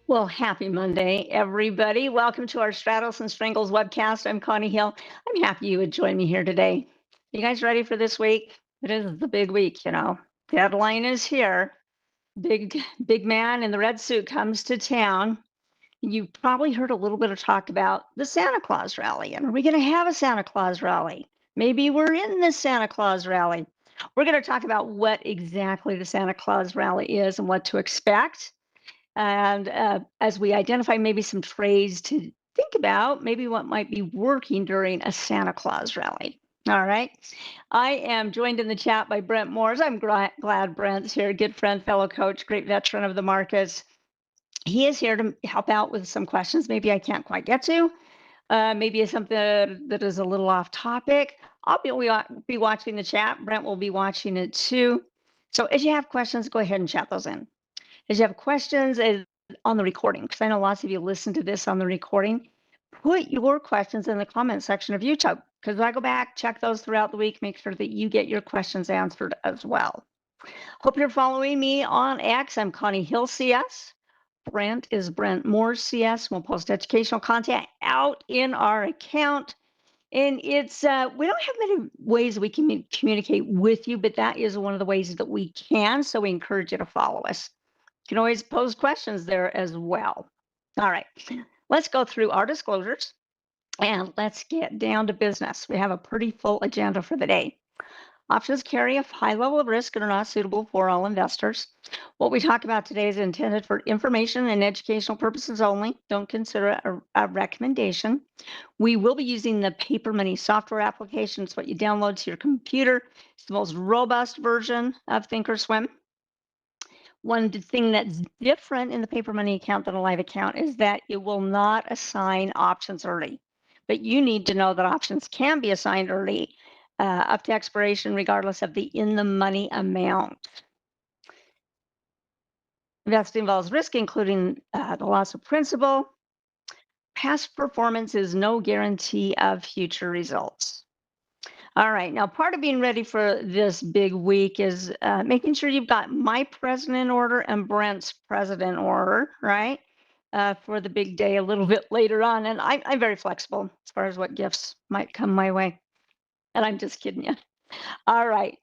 Well, happy Monday, everybody. Welcome to our Straddles and Strangles webcast. I'm Connie Hill. I'm happy you would join me here today. You guys ready for this week? It is the big week, you know. Deadline is here. Big man in the red suit comes to town. You probably heard a little bit of talk about the Santa Claus rally. And are we going to have a Santa Claus rally? Maybe we're in the Santa Claus rally. We're going to talk about what exactly the Santa Claus rally is and what to expect. And as we identify maybe some trades to think about, maybe what might be working during a Santa Claus rally. All right. I am joined in the chat by Brent Moores. I'm glad Brent's here, good friend, fellow coach, great veteran of the markets. He is here to help out with some questions maybe I can't quite get to. Maybe it's something that is a little off topic. I'll be watching the chat. Brent will be watching it too. So if you have questions, go ahead and chat those in. If you have questions on the recording, because I know lots of you listen to this on the recording, put your questions in the comment section of YouTube, because I go back, check those throughout the week, make sure that you get your questions answered as well. Hope you're following me on X. I'm Connie Hill CS. Brent is Brent Moores CS. We'll post educational content out in our account. And it's we don't have many ways we can communicate with you, but that is one of the ways that we can. So we encourage you to follow us. You can always pose questions there as well. All right, let's go through our disclosures and let's get down to business. We have a pretty full agenda for the day. Options carry a high level of risk and are not suitable for all investors. What we talk about today is intended for information and educational purposes only. Don't consider it a recommendation. We will be using the Paper Money software application. It's what you download to your computer. It's the most robust version of Thinkorswim. One thing that's different in the Paper Money account than a live account is that it will not assign options early. But you need to know that options can be assigned early up to expiration, regardless of the in-the-money amount. Investing involves risk, including the loss of principal. Past performance is no guarantee of future results. All right, now part of being ready for this big week is making sure you've got my president order and Brent's president order, right? For the big day a little bit later on. And I'm very flexible as far as what gifts might come my way. And I'm just kidding you. All right,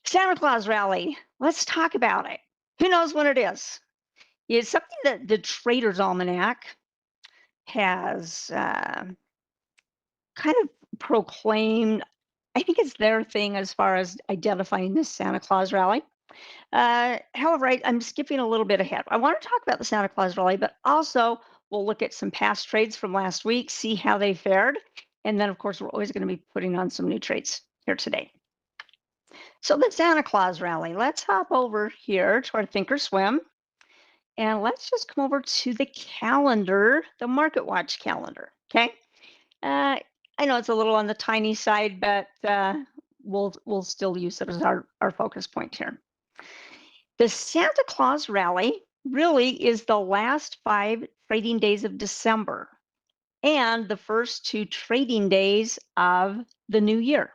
Santa Claus rally. Let's talk about it. Who knows when it is? It's something that the Trader's Almanac has kind of proclaimed. I think it's their thing as far as identifying this Santa Claus rally. However, I'm skipping a little bit ahead. I want to talk about the Santa Claus rally, but also we'll look at some past trades from last week, see how they fared. And then, of course, we're always going to be putting on some new trades here today. So the Santa Claus rally, let's hop over here to our Thinkorswim. And let's just come over to the calendar, the MarketWatch calendar, okay? I know it's a little on the tiny side, but we'll still use it as our focus point here. The Santa Claus rally really is the last 5 trading days of December and the first 2 trading days of the new year.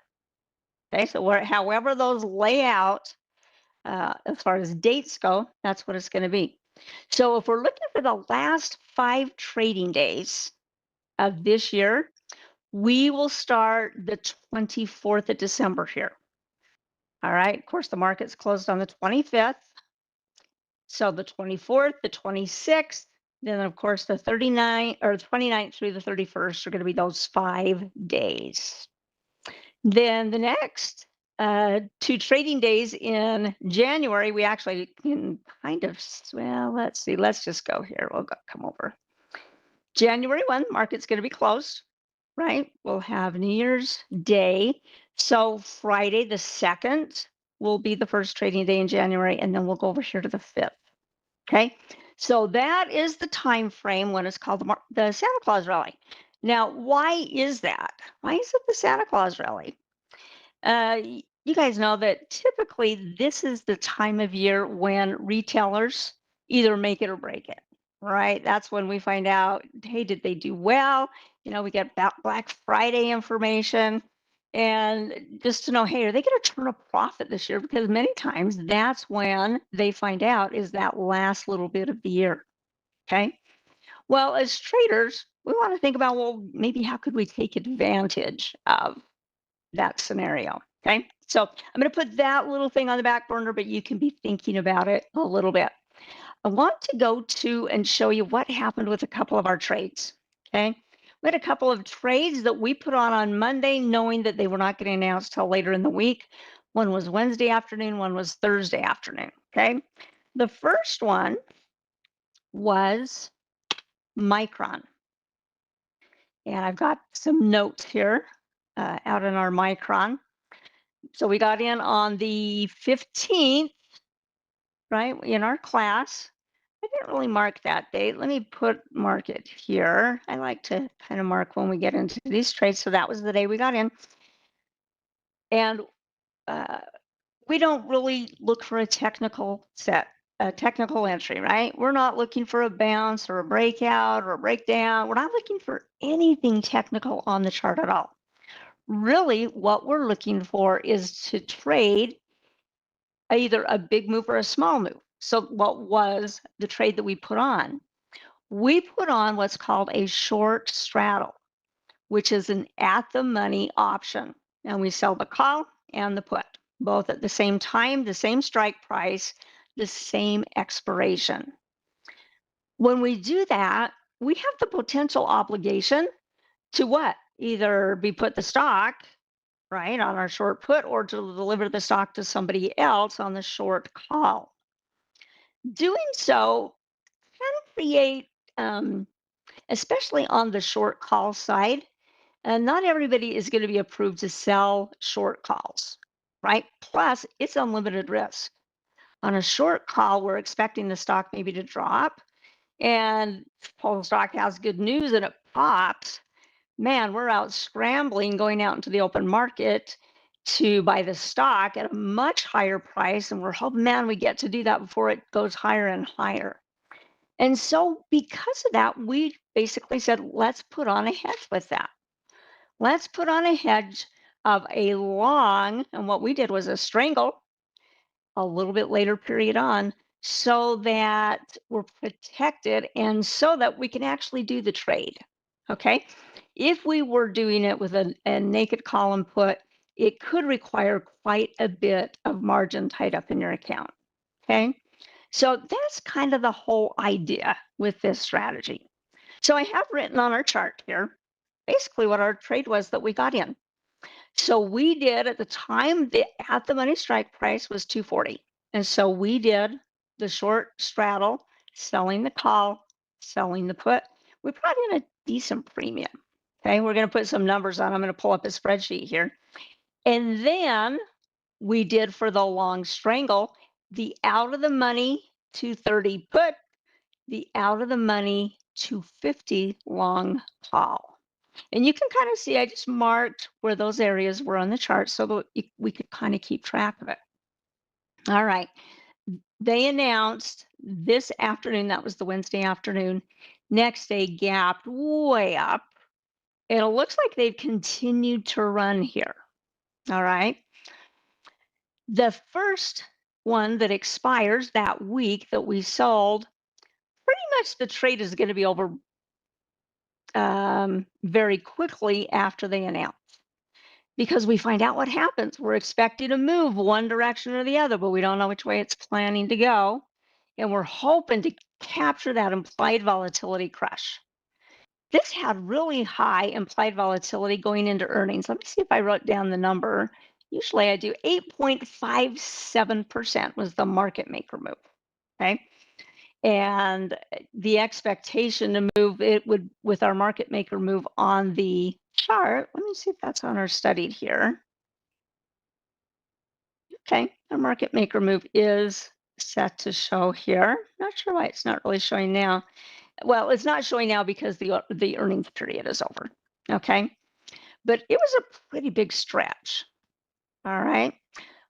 Okay, so however those lay out as far as dates go, that's what it's going to be. So if we're looking for the last 5 trading days of this year, we will start the 24th of December here. All right, of course, the market's closed on the 25th. So the 24th, the 26th, then of course the 29th through the 31st are going to be those 5 days. Then the next 2 trading days in January, we actually can kind of, well, let's see, let's just go here. We'll come over. January 1, market's going to be closed, right? We'll have New Year's Day. So Friday the 2nd will be the first trading day in January, and then we'll go over here to the 5th. Okay, so that is the time frame when it's called the Santa Claus rally. Now, why is that? Why is it the Santa Claus rally? You guys know that typically this is the time of year when retailers either make it or break it, right? That's when we find out, hey, did they do well? You know, we get Black Friday information. And just to know, hey, are they going to turn a profit this year? Because many times that's when they find out is that last little bit of the year, okay? Well, as traders, we want to think about, well, maybe how could we take advantage of that scenario? Okay. So I'm going to put that little thing on the back burner, but you can be thinking about it a little bit. I want to go to and show you what happened with a couple of our trades. Okay. We had a couple of trades that we put on Monday, knowing that they were not getting announced till later in the week. One was Wednesday afternoon, one was Thursday afternoon. Okay. The first one was Micron. And I've got some notes here out in our Micron. So we got in on the 15th, right, in our class. I didn't really mark that date. Let me mark it here. I like to kind of mark when we get into these trades. So that was the day we got in. And uh, we don't really look for a technical entry, right? We're not looking for a bounce or a breakout or a breakdown. We're not looking for anything technical on the chart at all. Really, what we're looking for is to trade either a big move or a small move. So what was the trade that we put on? We put on what's called a short straddle, which is an at the money option. And we sell the call and the put, both at the same time, the same strike price, the same expiration. When we do that, we have the potential obligation to what? Either be put the stock, right, on our short put, or to deliver the stock to somebody else on the short call. Doing so can create, um, especially on the short call side, and not everybody is going to be approved to sell short calls, right? Plus, it's unlimited risk. On a short call, we're expecting the stock maybe to drop, and if the stock has good news and it pops, man, we're out scrambling, going out into the open market to buy the stock at a much higher price. And we're hoping, man, we get to do that before it goes higher and higher. And so, because of that, we basically said, let's put on a hedge with that. Let's put on a hedge of a long, and what we did was a strangle a little bit later period on, so that we're protected and so that we can actually do the trade. Okay. If we were doing it with a naked call and put, it could require quite a bit of margin tied up in your account. Okay. So that's kind of the whole idea with this strategy. So I have written on our chart here basically what our trade was that we got in. So we did at the time, the at the money strike price was 240. And so we did the short straddle, selling the call, selling the put. We brought in a decent premium. Okay, we're going to put some numbers on. I'm going to pull up a spreadsheet here. And then we did for the long strangle, the out of the money 230 put, the out of the money 250 long call. And you can kind of see, I just marked where those areas were on the chart so that we could kind of keep track of it. All right. They announced this afternoon, that was the Wednesday afternoon, next day gapped way up. And it looks like they've continued to run here. All right. The first one that expires that week that we sold, pretty much the trade is going to be over very quickly after they announce. Because we find out what happens. We're expecting to move one direction or the other, but we don't know which way it's planning to go. And we're hoping to capture that implied volatility crush. This had really high implied volatility going into earnings. Let me see if I wrote down the number. Usually I do. 8.57% was the market maker move. Okay. And the expectation to move it would, with our market maker move on the chart, let me see if that's on our studied here. Okay, our market maker move is set to show here. Not sure why it's not really showing now. Well, it's not showing now because the earnings period is over. Okay, but it was a pretty big stretch. All right.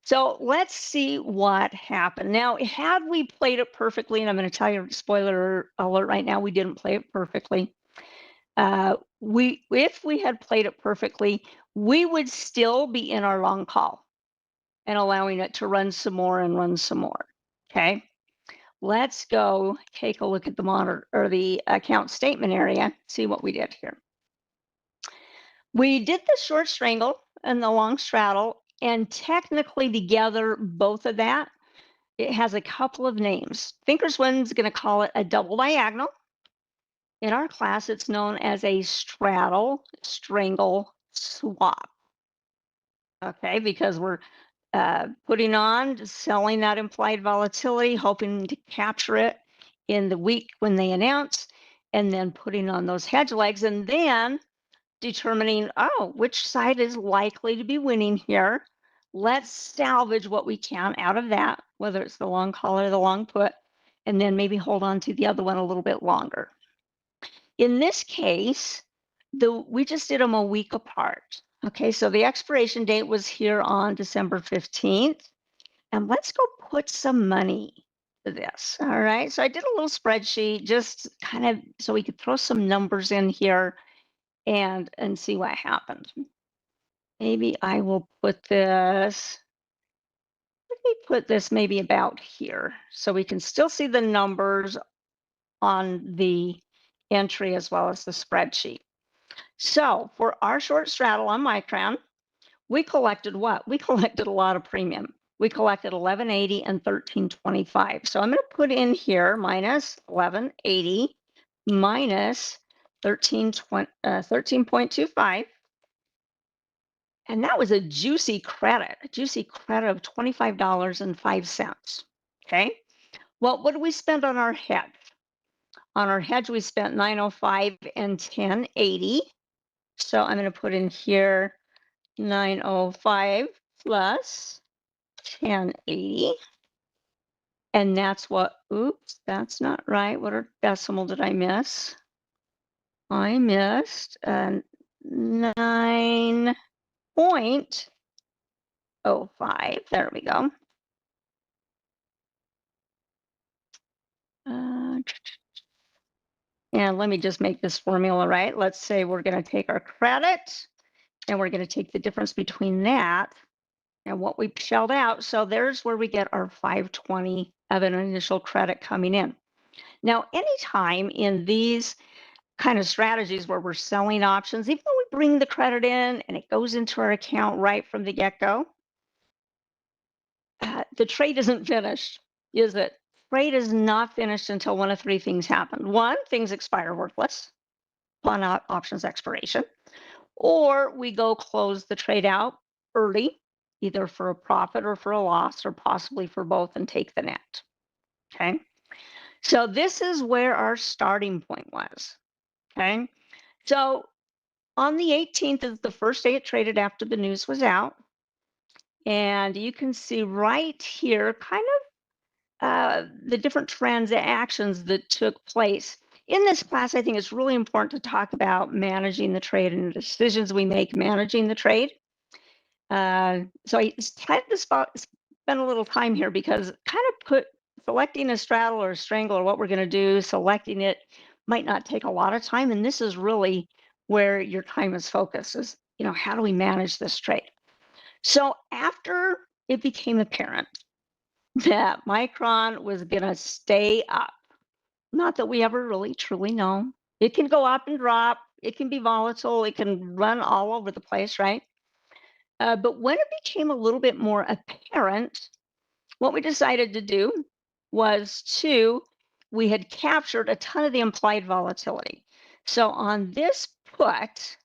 So let's see what happened. Now, had we played it perfectly, and I'm going to tell you, spoiler alert right now, we didn't play it perfectly. If we had played it perfectly, we would still be in our long call and allowing it to run some more and run some more. Okay. let's go take a look at the monitor or the account statement area, see what we did here. We did the short strangle and the long straddle, and technically together, both of that, it has a couple of names. Thinkorswim's going to call it a double diagonal. In our class, it's known as a straddle strangle swap. Okay, because we're putting on, selling that implied volatility, hoping to capture it in the week when they announce, and then putting on those hedge legs, and then determining, oh, which side is likely to be winning here. Let's salvage what we can out of that, whether it's the long call or the long put, and then maybe hold on to the other one a little bit longer. In this case, we just did them a week apart. Okay, so the expiration date was here on December 15th. And let's go put some money to this. All right, so I did a little spreadsheet just kind of so we could throw some numbers in here and see what happened. Maybe I will put this, let me put this maybe about here so we can still see the numbers on the entry as well as the spreadsheet. So for our short straddle on Micron, we collected what? We collected a lot of premium. We collected 1180 and 1325. So I'm going to put in here minus 1180 minus 13.25. And that was a juicy credit of $25.05. Okay. Well, what did we spend on our hedge? On our hedge, we spent 905 and 1080. So I'm going to put in here 905 plus 1080. And that's what, oops, that's not right. What decimal did I miss? I missed 9.05. There we go. And let me just make this formula right. Let's say we're going to take our credit and we're going to take the difference between that and what we shelled out. So there's where we get our 520 of an initial credit coming in. Now, anytime in these kind of strategies where we're selling options, even though we bring the credit in and it goes into our account right from the get-go, the trade isn't finished, is it? Trade is not finished until one of three things happen. One, things expire worthless upon options expiration, or we go close the trade out early, either for a profit or for a loss, or possibly for both, and take the net. Okay. So this is where our starting point was. Okay. So on the 18th is the first day it traded after the news was out. And you can see right here kind of the different transactions that took place. In this class, I think it's really important to talk about managing the trade and the decisions we make managing the trade. So I tried to spend a little time here because kind of selecting a straddle or a strangle or what we're going to do, selecting it might not take a lot of time. And this is really where your time is focused is, how do we manage this trade? So after it became apparent that Micron was going to stay up, not that we ever really truly know. It can go up and drop. It can be volatile. It can run all over the place, right? But when it became a little bit more apparent, what we decided to do was we had captured a ton of the implied volatility. So on this put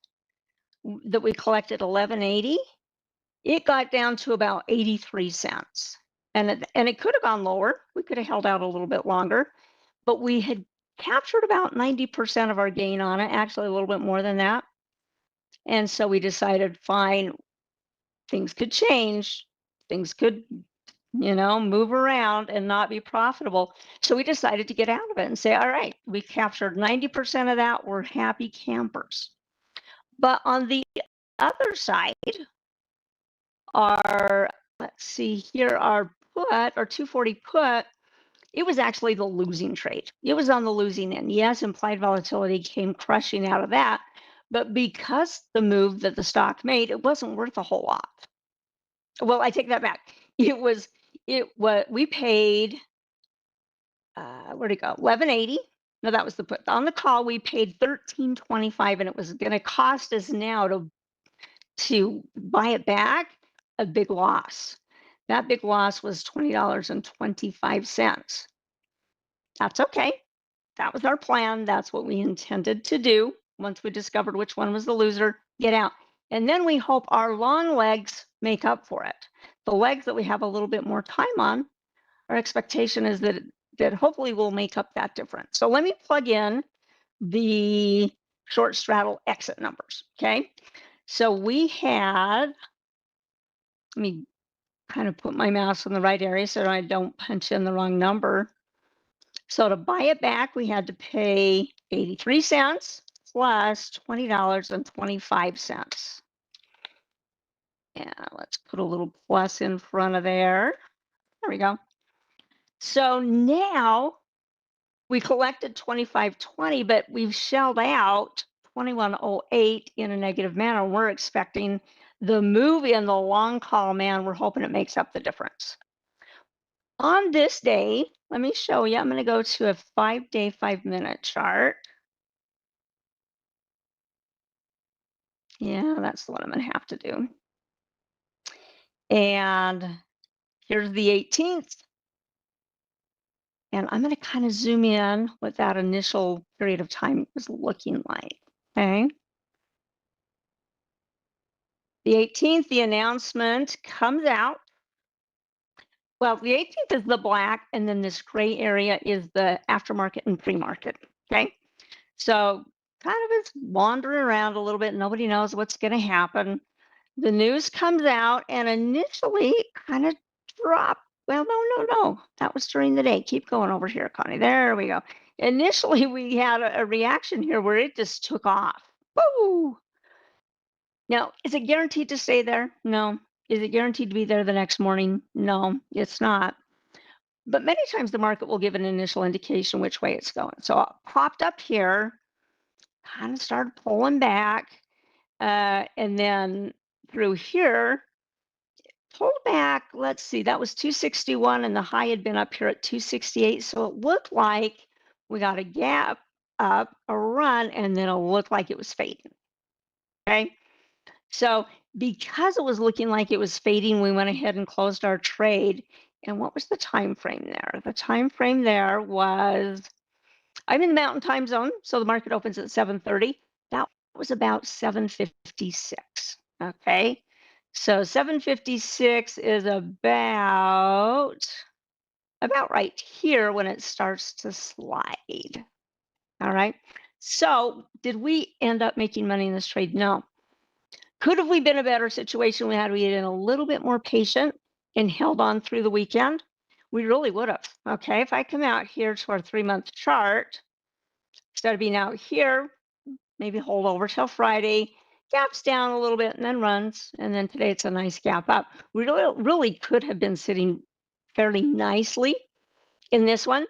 that we collected 1180, it got down to about 83 cents. And it could have gone lower. We could have held out a little bit longer, but we had captured about 90% of our gain on it, actually a little bit more than that. And so we decided, fine, things could change. Things could, move around and not be profitable. So we decided to get out of it and say, all right, we captured 90% of that. We're happy campers. But on the other side, let's see here, our put, our 240 put, it was actually the losing trade. It was on the losing end. Yes, implied volatility came crushing out of that, but because the move that the stock made, it wasn't worth a whole lot. Well, I take that back. We paid where'd it go? 11.80. No, that was the put. On the call, we paid 13.25, and it was going to cost us now to buy it back a big loss. That big loss was $20.25. That's okay. That was our plan. That's what we intended to do. Once we discovered which one was the loser, get out. And then we hope our long legs make up for it. The legs that we have a little bit more time on, our expectation is that hopefully we'll make up that difference. So let me plug in the short straddle exit numbers, okay? So we had, let me kind of put my mouse in the right area so I don't punch in the wrong number. So to buy it back, we had to pay 83 cents plus $20.25. Yeah, let's put a little plus in front of there. There we go. So now we collected 25.20, but we've shelled out 21.08 in a negative manner. We're expecting the move in the long call, man. We're hoping it makes up the difference. On this day, let me show you. I'm going to go to a 5-day, 5-minute chart. Yeah, that's the one I'm going to have to do. And here's the 18th. And I'm going to kind of zoom in what that initial period of time was looking like. Okay. The 18th, the announcement comes out. Well, the 18th is the black, and then this gray area is the aftermarket and pre-market. Okay. So kind of is wandering around a little bit. Nobody knows what's going to happen. The news comes out, and initially it kind of dropped. Well, no. That was during the day. Keep going over here, Connie. There we go. Initially, we had a reaction here where it just took off. Woo! Now, is it guaranteed to stay there? No. Is it guaranteed to be there the next morning? No, it's not. But many times the market will give an initial indication which way it's going. So it popped up here, kind of started pulling back, and then through here, pulled back. Let's see, that was 261, and the high had been up here at 268. So it looked like we got a gap up, a run, and then it looked like it was fading. Okay. So because it was looking like it was fading, we went ahead and closed our trade. And what was the time frame there? The time frame there was, I'm in the mountain time zone, so the market opens at 7:30. That was about 7:56. Okay. So 7:56 is about right here when it starts to slide. All right. So did we end up making money in this trade? No. Could have we been in a better situation? We had we been a little bit more patient and held on through the weekend? We really would have. Okay. If I come out here to our 3-month chart, instead of being out here, maybe hold over till Friday, gaps down a little bit and then runs. And then today it's a nice gap up. We really could have been sitting fairly nicely in this one.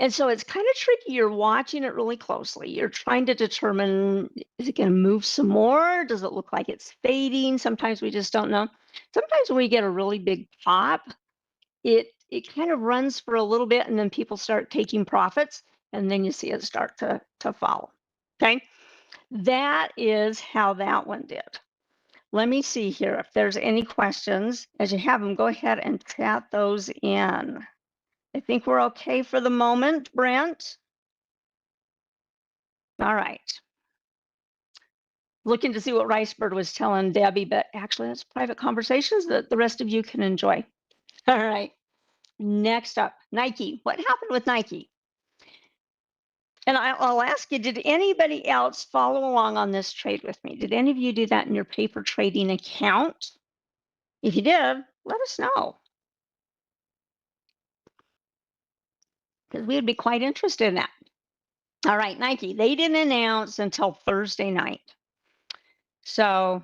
And so it's kind of tricky. You're watching it really closely. You're trying to determine, is it going to move some more? Does it look like it's fading? Sometimes we just don't know. Sometimes when we get a really big pop, it kind of runs for a little bit and then people start taking profits and then you see it start to follow. Okay. That is how that one did. Let me see here if there's any questions. As you have them, go ahead and chat those in. I think we're okay for the moment, Brent. All right. Looking to see what Ricebird was telling Debbie, but actually that's private conversations that the rest of you can enjoy. All right. Next up, Nike. What happened with Nike? And I'll ask you, did anybody else follow along on this trade with me? Did any of you do that in your paper trading account? If you did, let us know. Because we would be quite interested in that. All right, Nike, they didn't announce until Thursday night. So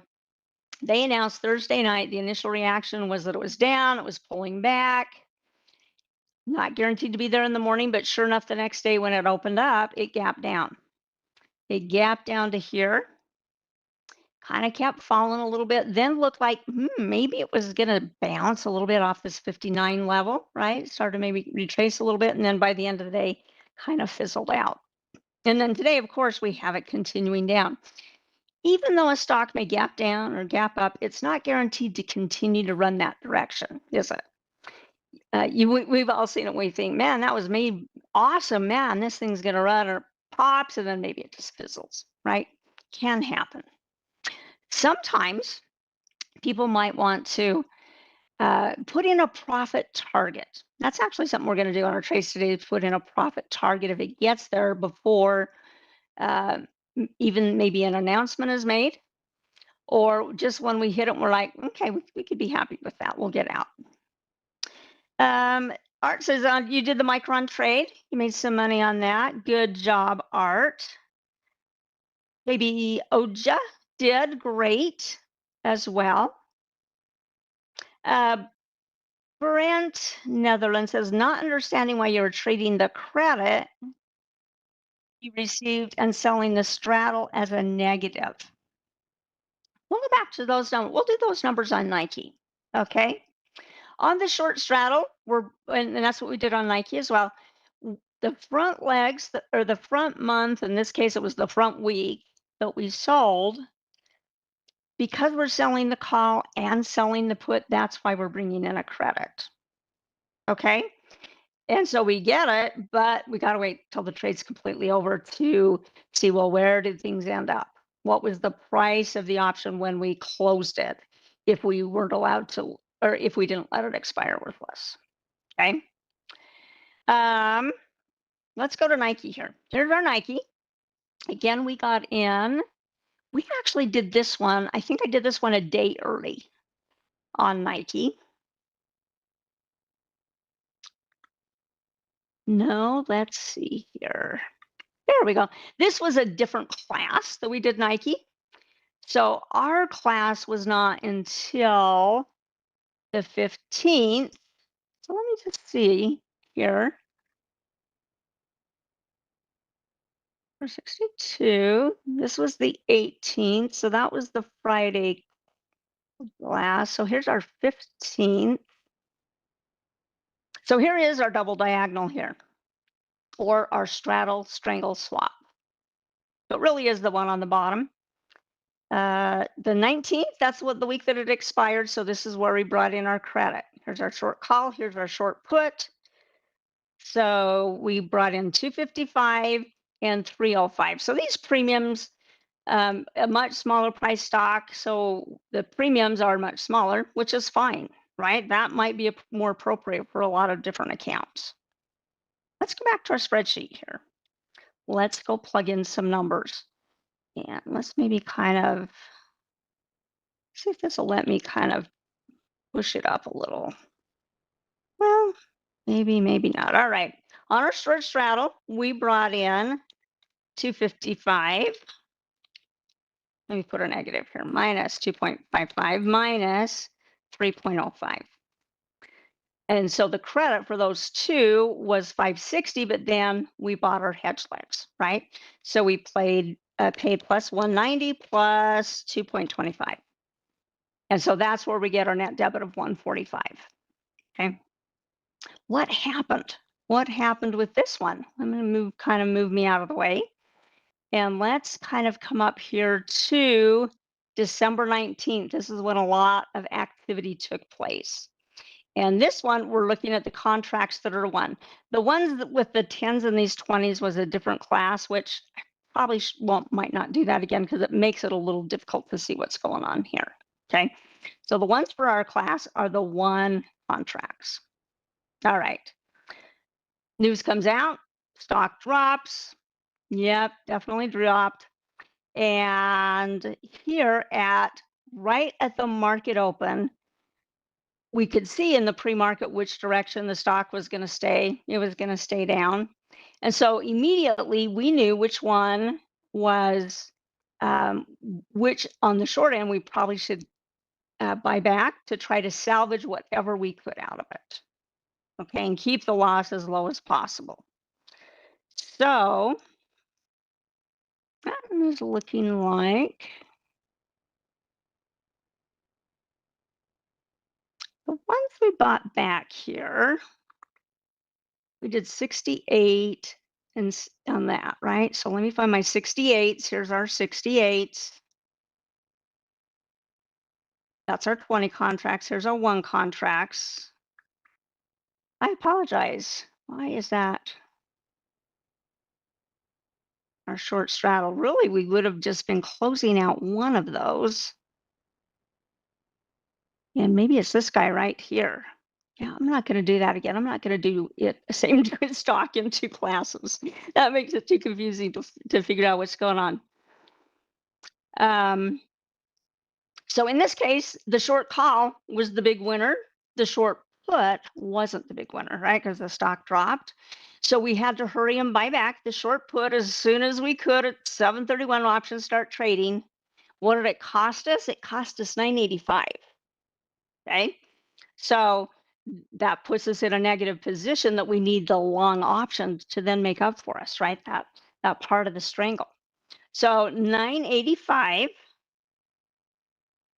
they announced Thursday night. The initial reaction was that it was down, it was pulling back. Not guaranteed to be there in the morning, but sure enough, the next day when it opened up, it gapped down. It gapped down to here, kind of kept falling a little bit, then looked like maybe it was going to bounce a little bit off this 59 level, right? Started maybe retrace a little bit, and then by the end of the day, kind of fizzled out. And then today, of course, we have it continuing down. Even though a stock may gap down or gap up, it's not guaranteed to continue to run that direction, is it? We've all seen it. We think, man, that was made awesome, man. This thing's going to run, or pops, and then maybe it just fizzles, right? Can happen. Sometimes people might want to put in a profit target. That's actually something we're going to do on our trades today, is put in a profit target if it gets there before even maybe an announcement is made, or just when we hit it, we're like, okay, we could be happy with that. We'll get out. Art says, you did the Micron trade. You made some money on that. Good job, Art. Maybe Oja did great as well. Brent Netherlands says, not understanding why you were trading the credit you received and selling the straddle as a negative. We'll go back to those numbers. We'll do those numbers on Nike. Okay. On the short straddle, and that's what we did on Nike as well. The front legs, or the front month, in this case, it was the front week that we sold. Because we're selling the call and selling the put, that's why we're bringing in a credit. Okay. And so we get it, but we got to wait till the trade's completely over to see, well, where did things end up? What was the price of the option when we closed it, if we weren't allowed to, or if we didn't let it expire worthless? Okay. Let's go to Nike here. Here's our Nike. Again, we got in. We actually did this one. I think I did this one a day early on Nike. No, let's see here. There we go. This was a different class that we did Nike. So our class was not until the 15th. So let me just see here. 462. This was the 18th. So that was the Friday class. So here's our 15th. So here is our double diagonal here, or our straddle strangle swap. So it really is the one on the bottom. The 19th, that's what the week that it expired. So this is where we brought in our credit. Here's our short call. Here's our short put. So we brought in 255 and 305. So these premiums, a much smaller price stock. So the premiums are much smaller, which is fine, right? That might be more appropriate for a lot of different accounts. Let's go back to our spreadsheet here. Let's go plug in some numbers. And let's maybe kind of see if this will let me kind of push it up a little. Well, maybe not. All right. On our short straddle, we brought in 255. Let me put a negative here. Minus 2.55 minus 3.05. And so the credit for those two was 560, but then we bought our hedge legs, right? So we paid plus 190 plus 2.25. And so that's where we get our net debit of 145. Okay. What happened? What happened with this one? I'm going to move me out of the way. And let's kind of come up here to December 19th. This is when a lot of activity took place. And this one, we're looking at the contracts that are won. The ones with the 10s and these 20s was a different class, which I probably might not do that again because it makes it a little difficult to see what's going on here. Okay. So the ones for our class are the won contracts. All right. News comes out, stock drops. Yep, definitely dropped. And here right at the market open, we could see in the pre-market which direction the stock was going to stay. It was going to stay down. And so immediately we knew which one was, which on the short end, we probably should buy back to try to salvage whatever we could out of it. Okay, and keep the loss as low as possible. So that is looking like The ones we bought back here, we did 68 on that, right? So let me find my 68s. Here's our 68s. That's our 20 contracts. Here's our 1 contracts. I apologize. Why is that? Our short straddle. Really, we would have just been closing out one of those. And maybe it's this guy right here. Yeah, I'm not going to do that again. I'm not going to do it same stock in 2 classes. That makes it too confusing to figure out what's going on. So in this case, the short call was the big winner. The short put wasn't the big winner, right? Because the stock dropped. So we had to hurry and buy back the short put as soon as we could at 7:31 options start trading. What did it cost us? It cost us $9.85. Okay. So that puts us in a negative position that we need the long option to then make up for us, right? That part of the strangle. So 9.85,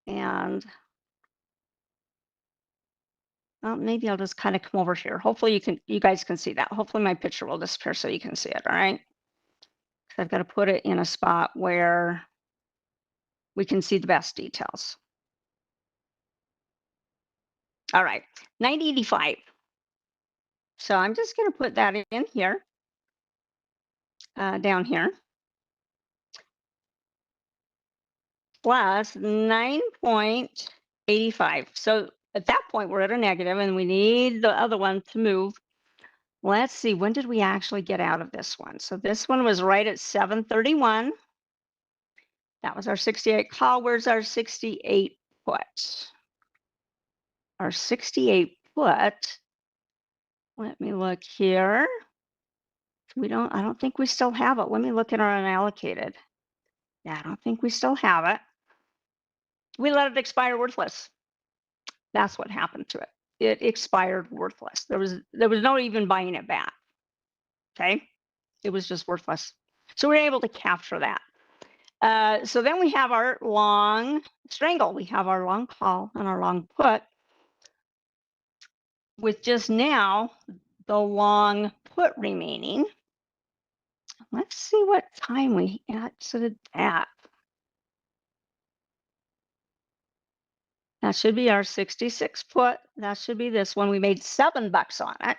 and maybe I'll just kind of come over here. Hopefully you guys can see that. Hopefully my picture will disappear so you can see it. All right. So I've got to put it in a spot where we can see the best details. All right, 9.85. So I'm just going to put that in here, down here, plus 9.85. So at that point, we're at a negative and we need the other one to move. Let's see, when did we actually get out of this one? So this one was right at 7:31. That was our 68 call. Where's our 68 put? Our 68 put, let me look here. I don't think we still have it. Let me look at our unallocated. Yeah, I don't think we still have it. We let it expire worthless. That's what happened to it. It expired worthless. There was no even buying it back. Okay. It was just worthless. So we were able to capture that. So then we have our long strangle. We have our long call and our long put with just now the long put remaining. Let's see what time we exited that. That should be our 66 put. That should be this one. We made $7 on it.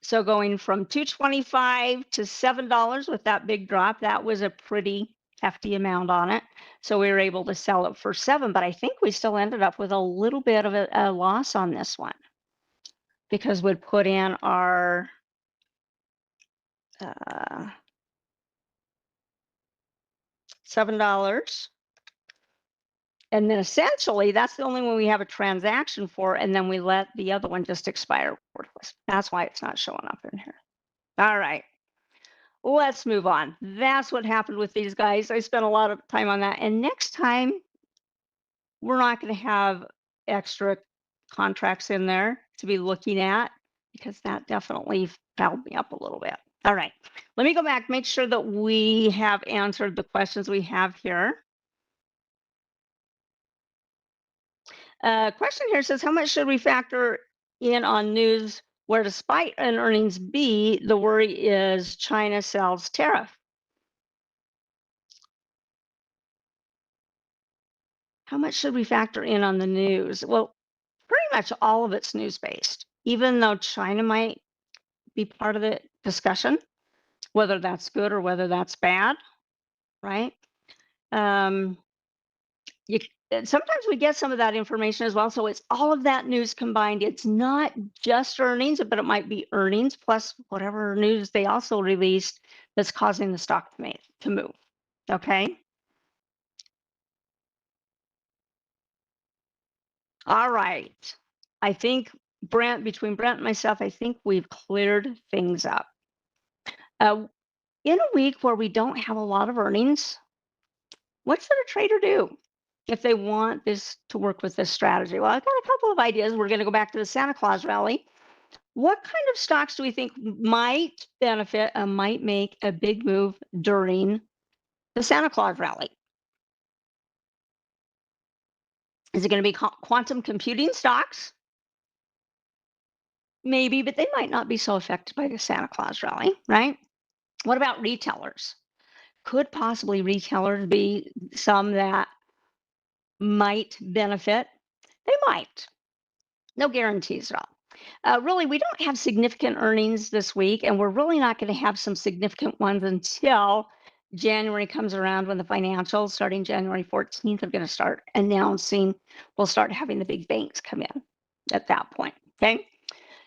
So going from $2.25 to $7 with that big drop, that was a pretty hefty amount on it. So we were able to sell it for $7, but I think we still ended up with a little bit of a loss on this one because we'd put in our $7. And then essentially, that's the only one we have a transaction for, and then we let the other one just expire worthless. That's why it's not showing up in here. All right, let's move on. That's what happened with these guys. I spent a lot of time on that. And next time, we're not going to have extra contracts in there to be looking at because that definitely fouled me up a little bit. All right, let me go back, make sure that we have answered the questions we have here. Question here says, how much should we factor in on news where despite an earnings B, the worry is China sells tariff? How much should we factor in on the news? Well, pretty much all of it's news-based, even though China might be part of the discussion, whether that's good or whether that's bad, right? Sometimes we get some of that information as well. So it's all of that news combined. It's not just earnings, but it might be earnings plus whatever news they also released that's causing the stock to move. Okay. All right. I think between Brent and myself, I think we've cleared things up. In a week where we don't have a lot of earnings, what should a trader do if they want this to work with this strategy? Well, I've got a couple of ideas. We're going to go back to the Santa Claus rally. What kind of stocks do we think might benefit and might make a big move during the Santa Claus rally? Is it going to be quantum computing stocks? Maybe, but they might not be so affected by the Santa Claus rally, right? What about retailers? Could possibly retailers be some that might benefit? They might. No guarantees at all. Really, we don't have significant earnings this week, and we're really not going to have some significant ones until January comes around when the financials, starting January 14th, are going to start announcing. We'll start having the big banks come in at that point. Okay.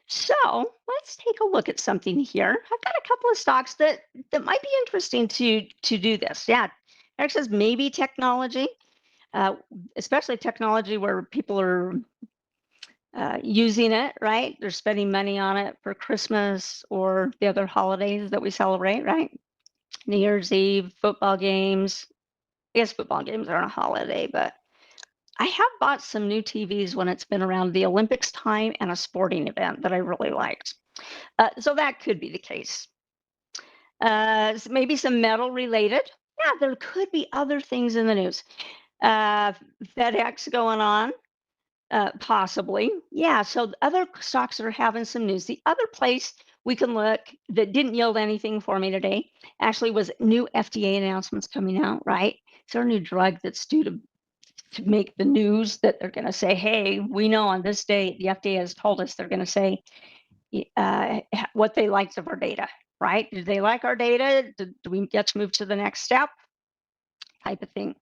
So let's take a look at something here. I've got a couple of stocks that might be interesting to do this. Yeah, Eric says maybe technology, especially technology where people are using it, right? They're spending money on it for Christmas or the other holidays that we celebrate, right? New Year's Eve, football games. I guess football games aren't a holiday, but I have bought some new TVs when it's been around the Olympics time and a sporting event that I really liked. So that could be the case. Maybe some metal related. Yeah, there could be other things in the news. FedEx going on, possibly. Yeah, so the other stocks that are having some news. The other place we can look that didn't yield anything for me today actually was new FDA announcements coming out, right? Is there a new drug that's due to make the news that they're going to say, hey, we know on this date, the FDA has told us they're going to say what they liked of our data, right? Did they like our data? Do we get to move to the next step? Type of thing.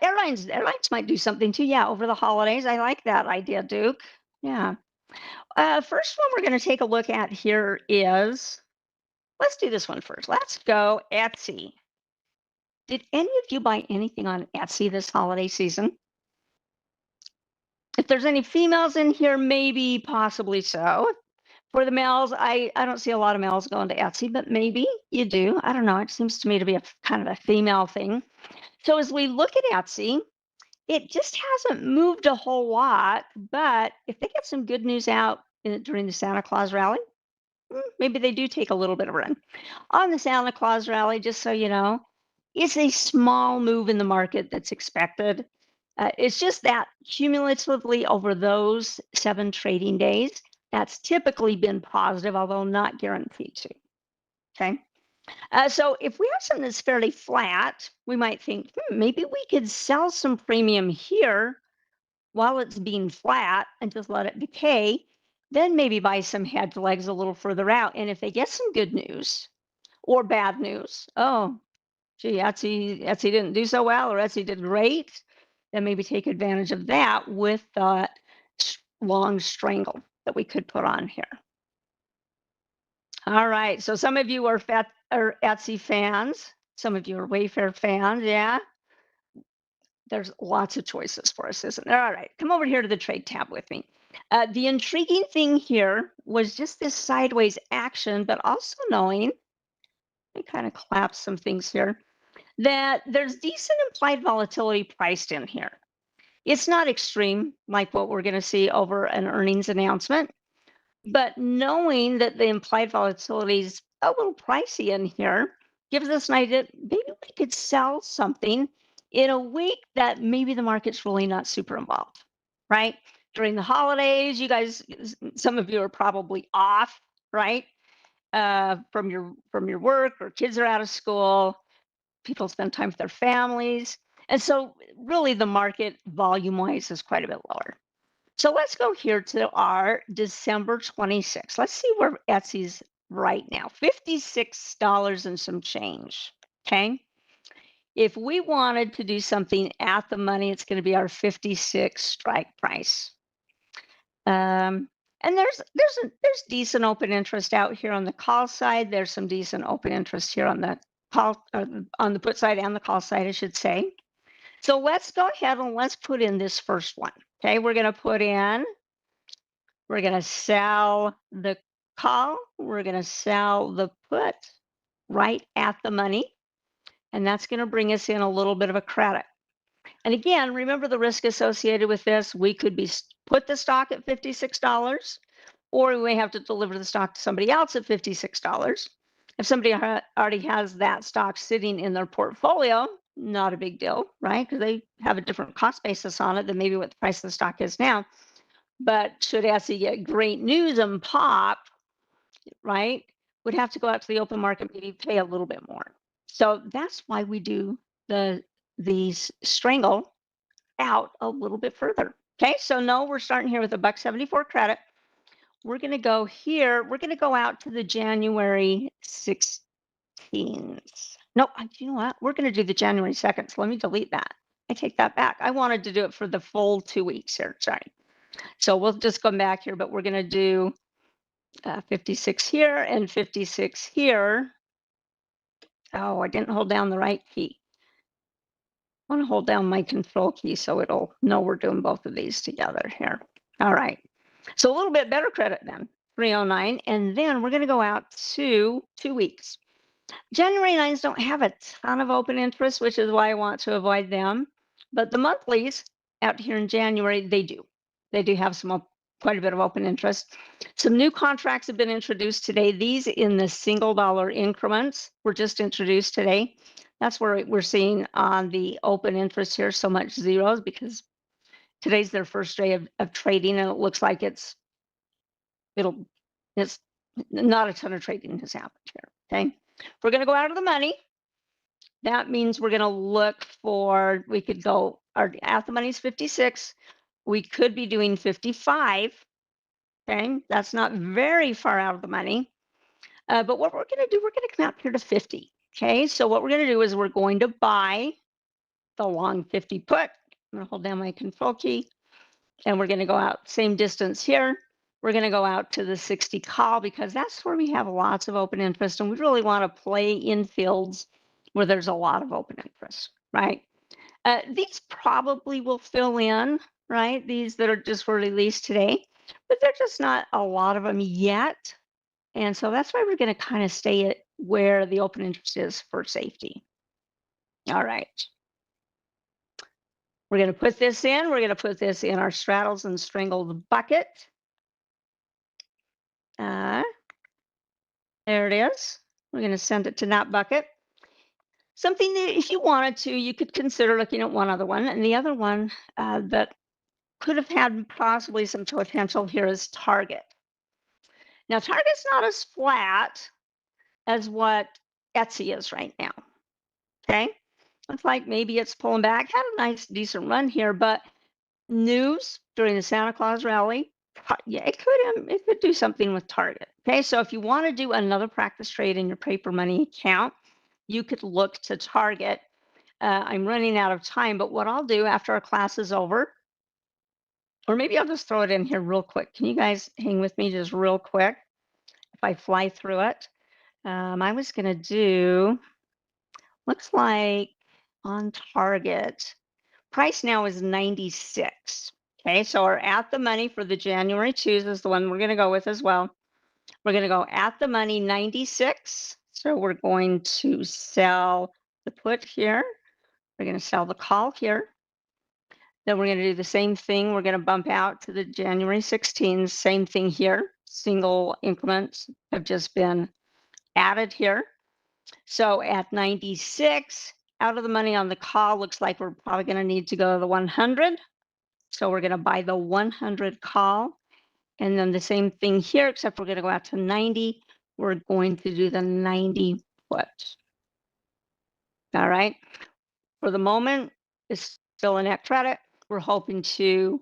Airlines might do something too. Yeah, over the holidays. I like that idea, Duke. Yeah. First one we're going to take a look at here is, let's do this one first. Let's go Etsy. Did any of you buy anything on Etsy this holiday season? If there's any females in here, maybe, possibly so. For the males, I don't see a lot of males going to Etsy, but maybe you do. I don't know. It seems to me to be a kind of a female thing. So as we look at Etsy, it just hasn't moved a whole lot. But if they get some good news out during the Santa Claus rally, maybe they do take a little bit of a run. On the Santa Claus rally, just so you know, it's a small move in the market that's expected. It's just that cumulatively over those 7 trading days, that's typically been positive, although not guaranteed to. Okay. So if we have something that's fairly flat, we might think, maybe we could sell some premium here while it's being flat and just let it decay. Then maybe buy some head legs a little further out. And if they get some good news or bad news, oh, gee, Etsy didn't do so well, or Etsy did great, then maybe take advantage of that with that long strangle that we could put on here. All right, so some of you are Etsy fans. Some of you are Wayfair fans, yeah. There's lots of choices for us, isn't there? All right, come over here to the trade tab with me. The intriguing thing here was just this sideways action, but also knowing, let me kind of collapse some things here, that there's decent implied volatility priced in here. It's not extreme like what we're going to see over an earnings announcement, but knowing that the implied volatility is a little pricey in here gives us an idea maybe we could sell something in a week that maybe the market's really not super involved, right? During the holidays, you guys, some of you are probably off, right? From your work, or kids are out of school, people spend time with their families. And so really the market volume wise is quite a bit lower. So let's go here to our December 26th. Let's see where Etsy's right now. $56 and some change. Okay. If we wanted to do something at the money, it's going to be our 56 strike price. And there's decent open interest out here on the call side. There's some decent open interest here on the call, on the put side and the call side, I should say. So let's go ahead and let's put in this first one. Okay, we're going to sell the call. We're going to sell the put right at the money. And that's going to bring us in a little bit of a credit. And again, remember the risk associated with this. We could be put the stock at $56, or we may have to deliver the stock to somebody else at $56. If somebody already has that stock sitting in their portfolio, not a big deal, right? Because they have a different cost basis on it than maybe what the price of the stock is now. But should ASSI get great news and pop, right, would have to go out to the open market, maybe pay a little bit more. So that's why we do these strangle out a little bit further. Okay, so no, we're starting here with a $1.74 credit. We're going to go here. We're going to go out to the January 16th. No, you know what? We're going to do the January 2nd. So let me delete that. I take that back. I wanted to do it for the full 2 weeks here. Sorry. So we'll just come back here, but we're going to do 56 here and 56 here. Oh, I didn't hold down the right key. I want to hold down my control key so it'll know we're doing both of these together here. All right. So a little bit better credit then, 309. And then we're going to go out to 2 weeks. January 9s don't have a ton of open interest, which is why I want to avoid them. But the monthlies out here in January, they do. They do have quite a bit of open interest. Some new contracts have been introduced today. These in the single dollar increments were just introduced today. That's where we're seeing on the open interest here so much zeros, because today's their first day of trading, and it looks like it's not a ton of trading has happened here. Okay, we're going to go out of the money. That means we're going to look for, we could go, our at the money is 56. We could be doing 55. Okay, that's not very far out of the money. But what we're going to do, we're going to come out here to 50. Okay, so what we're going to do is we're going to buy the long 50 put. I'm going to hold down my control key, and we're going to go out same distance here. We're going to go out to the 60 call, because that's where we have lots of open interest, and we really want to play in fields where there's a lot of open interest, right? These probably will fill in, right? These that are just were released today, but there's just not a lot of them yet. And so that's why we're going to kind of stay at where the open interest is for safety. All right. We're going to put this in. We're going to put this in our straddles and strangled bucket. There it is. We're going to send it to that bucket. Something that if you wanted to, you could consider looking at one other one. And the other one that could have had possibly some potential here is Target. Now, Target's not as flat as what Etsy is right now. Okay. Looks like maybe it's pulling back. Had a nice, decent run here, but news during the Santa Claus rally, yeah, it could do something with Target. Okay, so if you want to do another practice trade in your paper money account, you could look to Target. I'm running out of time, but what I'll do after our class is over, or maybe I'll just throw it in here real quick. Can you guys hang with me just real quick if I fly through it? I was going to do, looks like on Target, price now is 96. Okay, so our at the money for the January 2s is the one we're going to go with as well. We're going to go at the money 96. So we're going to sell the put here. We're going to sell the call here. Then we're going to do the same thing. We're going to bump out to the January 16. Same thing here. Single increments have just been added here. So at 96, out of the money on the call, looks like we're probably going to need to go to the 100. So we're going to buy the 100 call. And then the same thing here, except we're going to go out to 90. We're going to do the 90 put. All right. For the moment, it's still a net credit. We're hoping to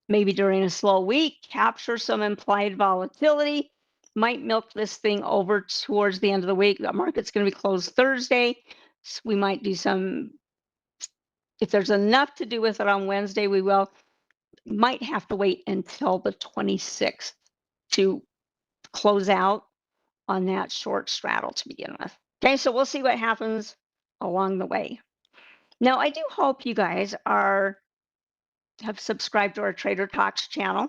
maybe during a slow week capture some implied volatility. Might milk this thing over towards the end of the week. The market's going to be closed Thursday. So we might do some, if there's enough to do with it on Wednesday, we will. Might have to wait until the 26th to close out on that short straddle to begin with. Okay, so we'll see what happens along the way. Now, I do hope you guys have subscribed to our Trader Talks channel,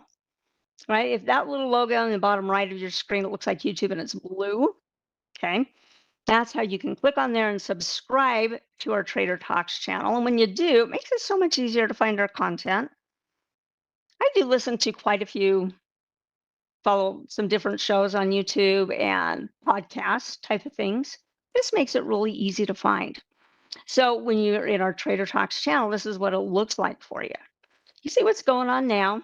right? If that little logo on the bottom right of your screen, it looks like YouTube and it's blue, okay? That's how you can click on there and subscribe to our Trader Talks channel. And when you do, it makes it so much easier to find our content. I do listen to quite a few, follow some different shows on YouTube and podcast type of things. This makes it really easy to find. So when you're in our Trader Talks channel, this is what it looks like for you. You see what's going on now.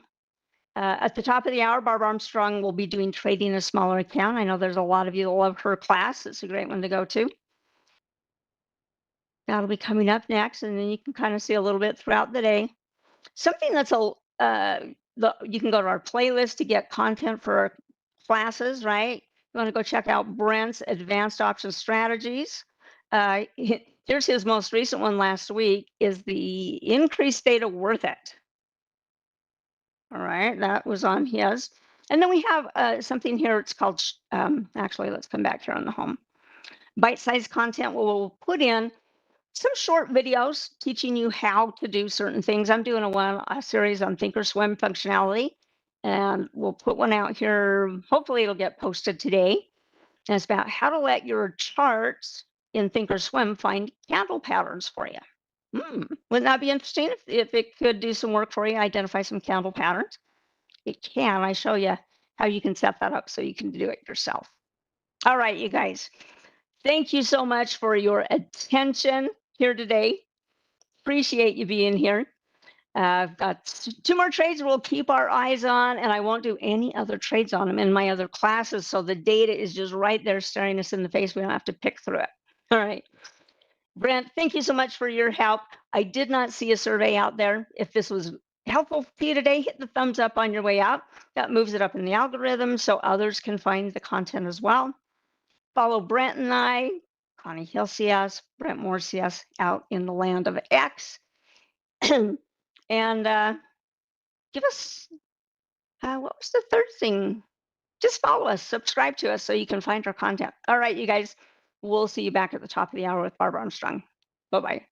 At the top of the hour, Barbara Armstrong will be doing Trading a Smaller Account. I know there's a lot of you that love her class. It's a great one to go to. That'll be coming up next, and then you can kind of see a little bit throughout the day. Something that's you can go to our playlist to get content for our classes, right? You want to go check out Brent's Advanced Option Strategies. Here's his most recent one last week is the increased data worth it. All right, that was on his. And then we have something here. It's called, actually, let's come back here on the home. Bite-sized content we'll put in some short videos teaching you how to do certain things. I'm doing a series on Thinkorswim functionality, and we'll put one out here. Hopefully it'll get posted today. And it's about how to let your charts in Thinkorswim find candle patterns for you. Wouldn't that be interesting if it could do some work for you, identify some candle patterns? It can. I show you how you can set that up so you can do it yourself. All right, you guys. Thank you so much for your attention here today. Appreciate you being here. I've got 2 more trades we'll keep our eyes on, and I won't do any other trades on them in my other classes. So the data is just right there staring us in the face. We don't have to pick through it. All right. Brent, thank you so much for your help. I did not see a survey out there. If this was helpful to you today, hit the thumbs up on your way out. That moves it up in the algorithm so others can find the content as well. Follow Brent and I, Connie Hill CS, Brent Moore CS, out in the land of X. And give us, what was the third thing? Just follow us, subscribe to us so you can find our content. All right, you guys, we'll see you back at the top of the hour with Barbara Armstrong. Bye-bye.